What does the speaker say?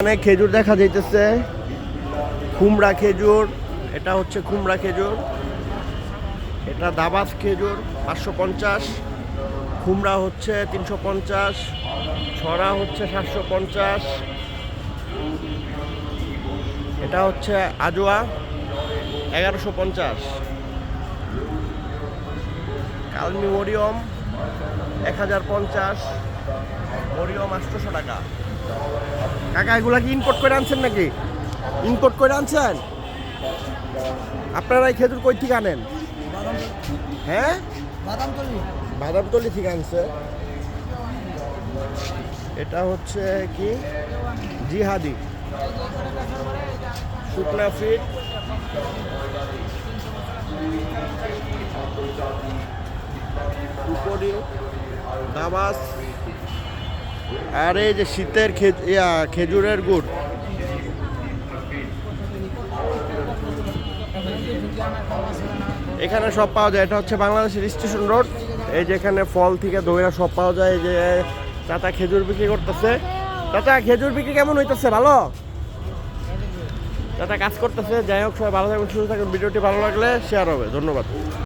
এখানে খেজুর দেখা যাইতেছে, কুমড়া খেজুর। এটা হচ্ছে কুমড়া খেজুর, এটা দাবাস খেজুর 550, কুমড়া হচ্ছে 350, ছড়া হচ্ছে 750, এটা হচ্ছে আজোয়া 1150, কালমি মরিয়ম 1050, মরিয়ম 800 টাকা। কাকা এগুলা কি ইম্পোর্ট করে আনছেন নাকি? ইম্পোর্ট করে আনছেন? আপনারা এই খেজুর কই থেকে আনেন? হ্যাঁ, বাদামতলি থেকে আনছে। এটা হচ্ছে কি জিহাদি শুকনা ফিট, উপরি দাবাস। আর এই যে শীতের খেজুরের গুড়, এখানে সব পাওয়া যায়। এটা হচ্ছে বাংলাদেশের স্টেশন রোড। এই যে এখানে ফল থেকে দইরা সব পাওয়া যায়। এই যে চাচা খেজুর বিক্রি করতেছে। চাচা খেজুর বিক্রি কেমন হইতেছে? ভালো চাচা কাজ করতেছে। যাই হোক, সবাই ভালো থাকবেন, সুস্থ থাকবেন। ভিডিওটি ভালো লাগলে শেয়ার হবে। ধন্যবাদ।